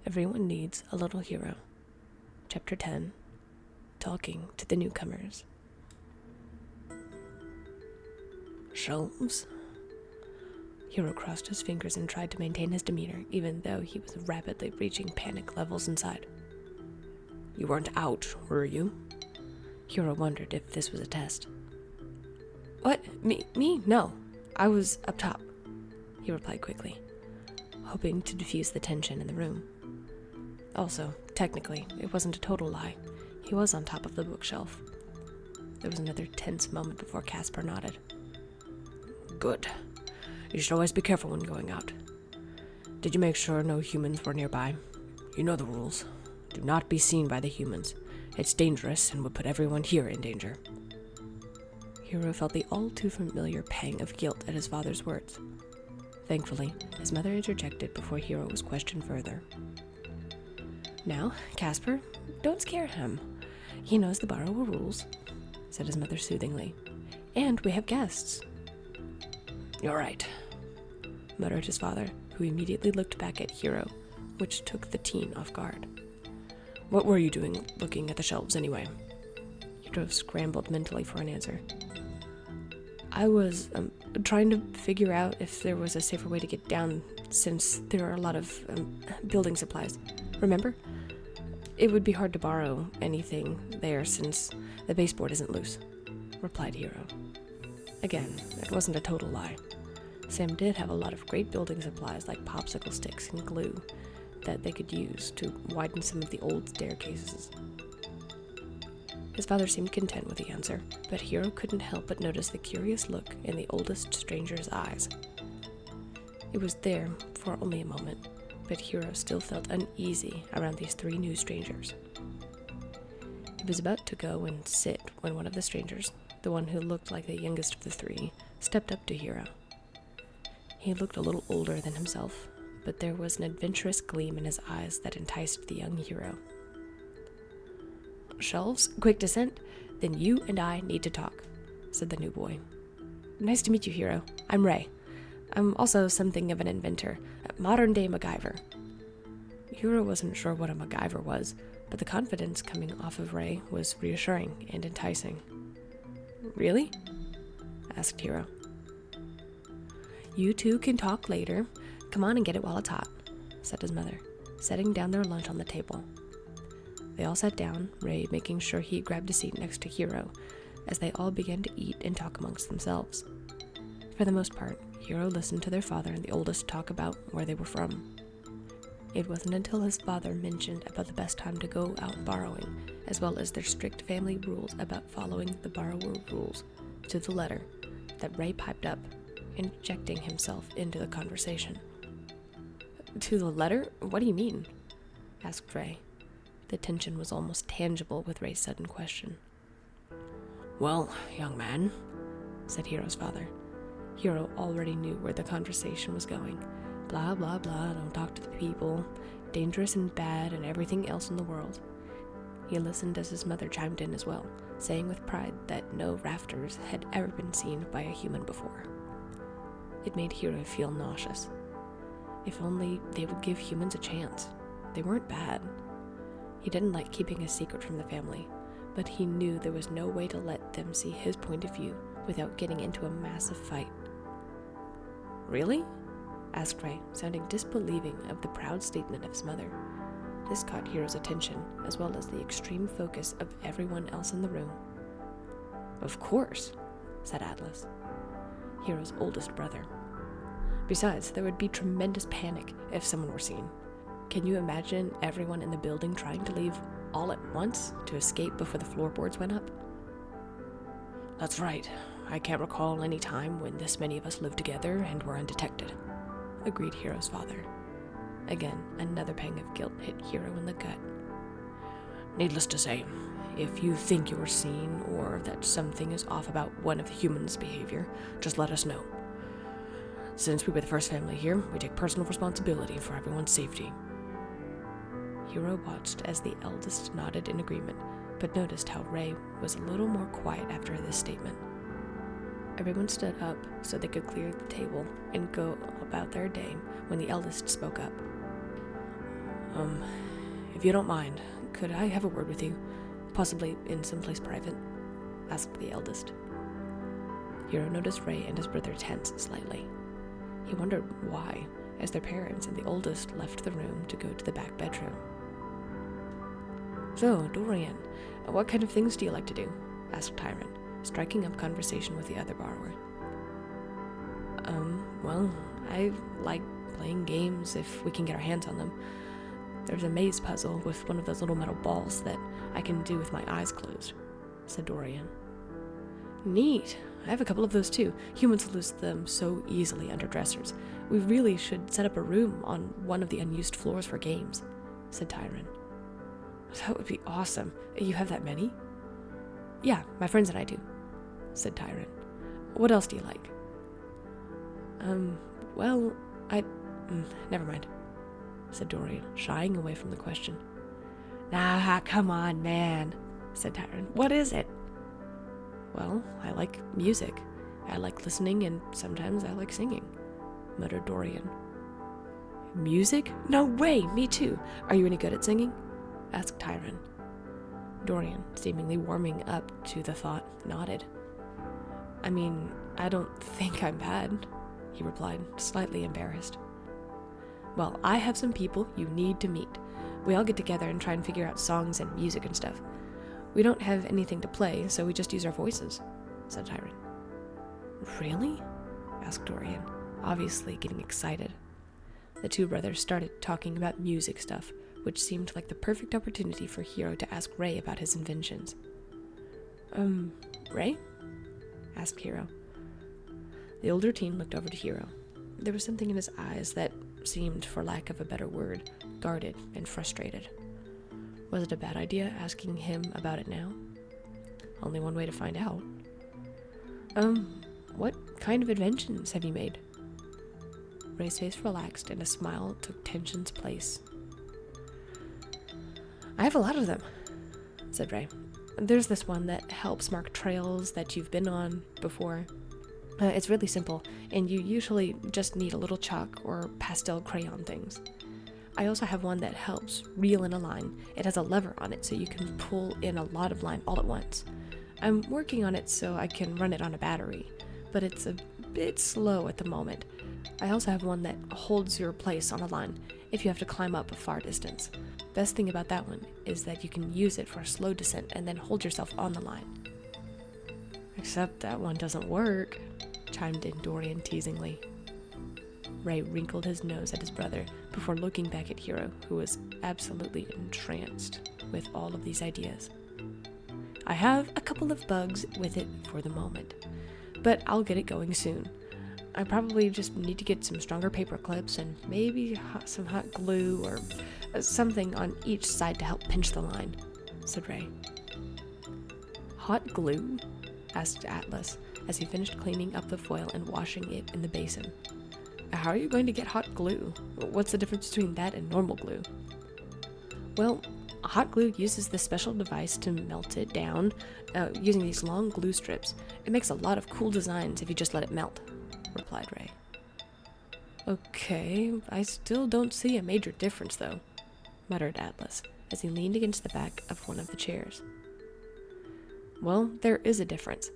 Everyone needs a little hero. Chapter 10. Talking to the Newcomers. Shelves? Hero crossed his fingers and tried to maintain his demeanor, even though he was rapidly reaching panic levels inside. You weren't out, were you? Hero wondered if this was a test. What? Me? No. I was up top, he replied quickly, hoping to diffuse the tension in the room. Also, technically, it wasn't a total lie. He was on top of the bookshelf. There was another tense moment before Casper nodded. Good. You should always be careful when going out. Did you make sure no humans were nearby? You know the rules. Do not be seen by the humans. It's dangerous and would put everyone here in danger. Hero felt the all-too-familiar pang of guilt at his father's words. Thankfully, his mother interjected before Hero was questioned further. Now, Casper, don't scare him. He knows the borrower rules, said his mother soothingly. And we have guests. You're right, muttered his father, who immediately looked back at Hero, which took the teen off guard. What were you doing looking at the shelves anyway? Hero scrambled mentally for an answer. I was trying to figure out if there was a safer way to get down, since there are a lot of building supplies. Remember? It would be hard to borrow anything there since the baseboard isn't loose, replied Hero. Again, it wasn't a total lie. Sam did have a lot of great building supplies like popsicle sticks and glue that they could use to widen some of the old staircases. His father seemed content with the answer, but Hero couldn't help but notice the curious look in the oldest stranger's eyes. It was there for only a moment, but Hero still felt uneasy around these three new strangers. He was about to go and sit when one of the strangers, the one who looked like the youngest of the three, stepped up to Hero. He looked a little older than himself, but there was an adventurous gleam in his eyes that enticed the young hero. Shelves, quick descent, then you and I need to talk, said the new boy. Nice to meet you, Hero. I'm Ray. I'm also something of an inventor, a modern-day MacGyver. Hero wasn't sure what a MacGyver was, but the confidence coming off of Ray was reassuring and enticing. Really? Asked Hero. You two can talk later. Come on and get it while it's hot, said his mother, setting down their lunch on the table. They all sat down, Ray making sure he grabbed a seat next to Hero, as they all began to eat and talk amongst themselves. For the most part, Hero listened to their father and the oldest talk about where they were from. It wasn't until his father mentioned about the best time to go out borrowing, as well as their strict family rules about following the borrower rules to the letter, that Ray piped up, injecting himself into the conversation. To the letter? What do you mean? Asked Ray. The tension was almost tangible with Ray's sudden question. Well, young man, said Hero's father. Hero already knew where the conversation was going. Blah, blah, blah, don't talk to the people, dangerous and bad and everything else in the world. He listened as his mother chimed in as well, saying with pride that no rafters had ever been seen by a human before. It made Hero feel nauseous. If only they would give humans a chance. They weren't bad. He didn't like keeping a secret from the family, but he knew there was no way to let them see his point of view without getting into a massive fight. Really? Asked Ray, sounding disbelieving of the proud statement of his mother. This caught Hero's attention, as well as the extreme focus of everyone else in the room. Of course, said Atlas, Hero's oldest brother. Besides, there would be tremendous panic if someone were seen. Can you imagine everyone in the building trying to leave all at once to escape before the floorboards went up? That's right. I can't recall any time when this many of us lived together and were undetected, agreed Hero's father. Again, another pang of guilt hit Hero in the gut. Needless to say, if you think you were seen or that something is off about one of the humans' behavior, just let us know. Since we were the first family here, we take personal responsibility for everyone's safety. Hero watched as the eldest nodded in agreement, but noticed how Ray was a little more quiet after this statement. Everyone stood up so they could clear the table and go about their day when the eldest spoke up. If you don't mind, could I have a word with you? Possibly in someplace private? Asked the eldest. Hiro noticed Ray and his brother tense slightly. He wondered why, as their parents and the oldest left the room to go to the back bedroom. So, Dorian, what kind of things do you like to do? Asked Tyron, striking up conversation with the other borrower. Well, I like playing games if we can get our hands on them. There's a maze puzzle with one of those little metal balls that I can do with my eyes closed, said Dorian. Neat. I have a couple of those too. Humans lose them so easily under dressers. We really should set up a room on one of the unused floors for games, said Tyron. That would be awesome. You have that many? Yeah, my friends and I do, said Tyron. What else do you like? Well, never mind, said Dorian, shying away from the question. Nah, come on, man, said Tyron. What is it? Well, I like music. I like listening, and sometimes I like singing, muttered Dorian. Music? No way, me too. Are you any good at singing? Asked Tyron. Dorian, seemingly warming up to the thought, nodded. I mean, I don't think I'm bad, he replied, slightly embarrassed. Well, I have some people you need to meet. We all get together and try and figure out songs and music and stuff. We don't have anything to play, so we just use our voices, said Tyron. Really? Asked Dorian, obviously getting excited. The two brothers started talking about music stuff, which seemed like the perfect opportunity for Hiro to ask Ray about his inventions. Ray? Asked Hiro. The older teen looked over to Hiro. There was something in his eyes that seemed, for lack of a better word, guarded and frustrated. Was it a bad idea asking him about it now? Only one way to find out. What kind of inventions have you made? Ray's face relaxed and a smile took tension's place. I have a lot of them, said Ray. There's this one that helps mark trails that you've been on before. It's really simple, and you usually just need a little chalk or pastel crayon things. I also have one that helps reel in a line. It has a lever on it so you can pull in a lot of line all at once. I'm working on it so I can run it on a battery, but it's a bit slow at the moment. I also have one that holds your place on a line if you have to climb up a far distance. Best thing about that one is that you can use it for a slow descent and then hold yourself on the line. Except that one doesn't work, chimed in Dorian teasingly. Ray wrinkled his nose at his brother before looking back at Hiro, who was absolutely entranced with all of these ideas. I have a couple of bugs with it for the moment, but I'll get it going soon. I probably just need to get some stronger paper clips and maybe some hot glue or something on each side to help pinch the line, said Ray. Hot glue? Asked Atlas as he finished cleaning up the foil and washing it in the basin. How are you going to get hot glue? What's the difference between that and normal glue? Well, hot glue uses this special device to melt it down using these long glue strips. It makes a lot of cool designs if you just let it melt, replied Ray. Okay, I still don't see a major difference though, muttered Atlas as he leaned against the back of one of the chairs. Well, there is a difference.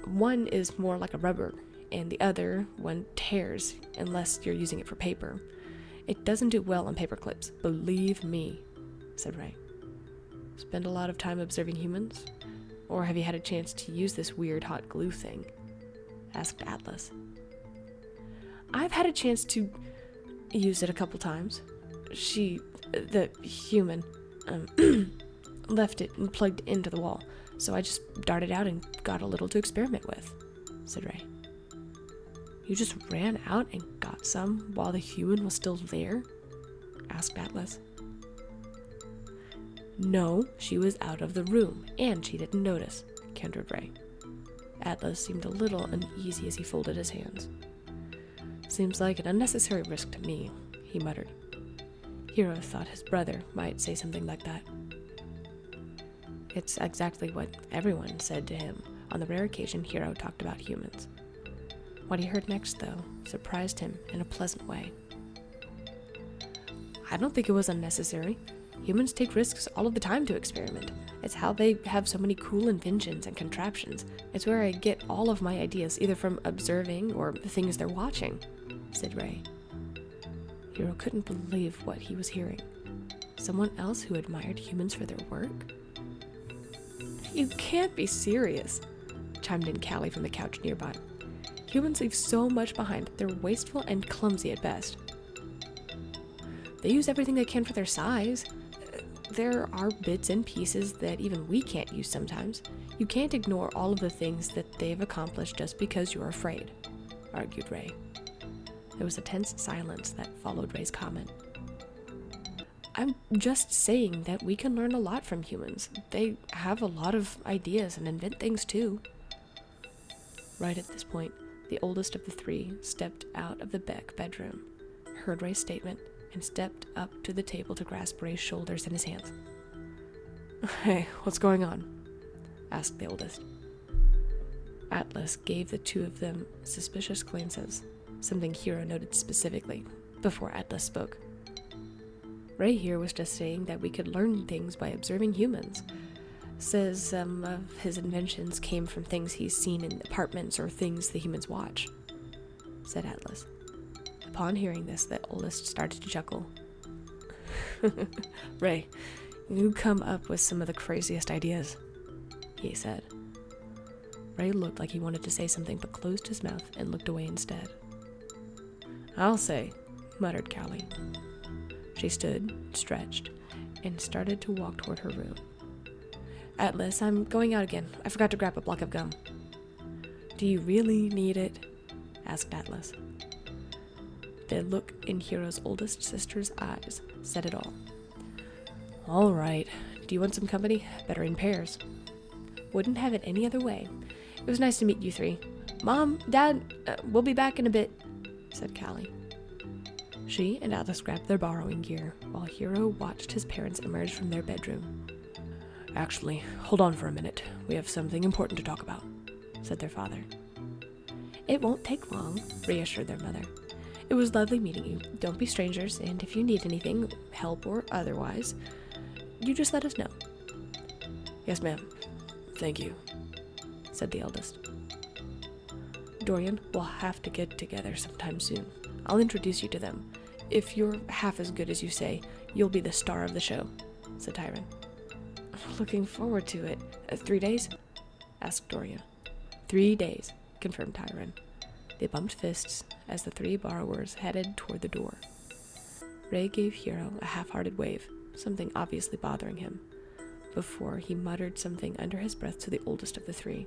One is more like a rubber, and the other one tears unless you're using it for paper. It doesn't do well on paper clips, believe me, said Ray. Spend a lot of time observing humans? Or have you had a chance to use this weird hot glue thing? Asked Atlas. I've had a chance to use it a couple times. The human, left it plugged into the wall, so I just darted out and got a little to experiment with, said Ray. You just ran out and got some while the human was still there? Asked Atlas. No, she was out of the room, and she didn't notice, countered Ray. Atlas seemed a little uneasy as he folded his hands. Seems like an unnecessary risk to me, he muttered. Hiro thought his brother might say something like that. It's exactly what everyone said to him on the rare occasion Hiro talked about humans. What he heard next, though, surprised him in a pleasant way. I don't think it was unnecessary. Humans take risks all of the time to experiment. It's how they have so many cool inventions and contraptions. It's where I get all of my ideas, either from observing or the things they're watching, said Ray. Hiro couldn't believe what he was hearing. Someone else who admired humans for their work? You can't be serious, chimed in Callie from the couch nearby. Humans leave so much behind. They're wasteful and clumsy at best. They use everything they can for their size. There are bits and pieces that even we can't use sometimes. You can't ignore all of the things that they've accomplished just because you're afraid, argued Ray. There was a tense silence that followed Ray's comment. I'm just saying that we can learn a lot from humans. They have a lot of ideas and invent things too. Right at this point, the oldest of the three stepped out of the back bedroom, heard Ray's statement, and stepped up to the table to grasp Ray's shoulders in his hands. Hey, what's going on? Asked the oldest. Atlas gave the two of them suspicious glances, something Hiro noted specifically, before Atlas spoke. Ray here was just saying that we could learn things by observing humans. Says some of his inventions came from things he's seen in apartments or things the humans watch, said Atlas. Upon hearing this, the oldest started to chuckle. Ray, you come up with some of the craziest ideas, he said. Ray looked like he wanted to say something but closed his mouth and looked away instead. I'll say, muttered Callie. She stood, stretched, and started to walk toward her room. Atlas, I'm going out again. I forgot to grab a block of gum. Do you really need it? Asked Atlas. The look in Hiro's oldest sister's eyes said it all. All right. Do you want some company? Better in pairs. Wouldn't have it any other way. It was nice to meet you three. Mom, Dad, we'll be back in a bit, said Callie. She and Atlas grabbed their borrowing gear, while Hiro watched his parents emerge from their bedroom. Actually, hold on for a minute. We have something important to talk about, said their father. It won't take long, reassured their mother. It was lovely meeting you. Don't be strangers, and if you need anything, help or otherwise, you just let us know. Yes, ma'am. Thank you, said the eldest. Dorian, we'll have to get together sometime soon. I'll introduce you to them. If you're half as good as you say, you'll be the star of the show, said Tyron. Looking forward to it. 3 days? Asked Dorian. 3 days, confirmed Tyron. They bumped fists as the three borrowers headed toward the door. Ray gave Hiro a half-hearted wave, something obviously bothering him, before he muttered something under his breath to the oldest of the three.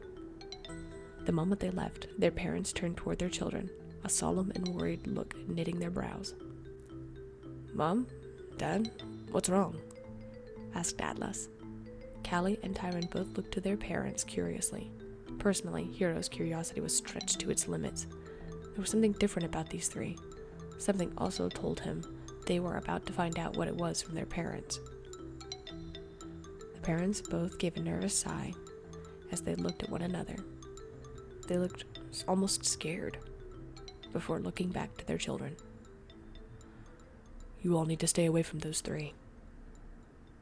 The moment they left, their parents turned toward their children, a solemn and worried look knitting their brows. Mom? Dad? What's wrong? Asked Atlas. Callie and Tyron both looked to their parents curiously. Personally, Hiro's curiosity was stretched to its limits. There was something different about these three. Something also told him they were about to find out what it was from their parents. The parents both gave a nervous sigh as they looked at one another. They looked almost scared before looking back to their children. You all need to stay away from those three,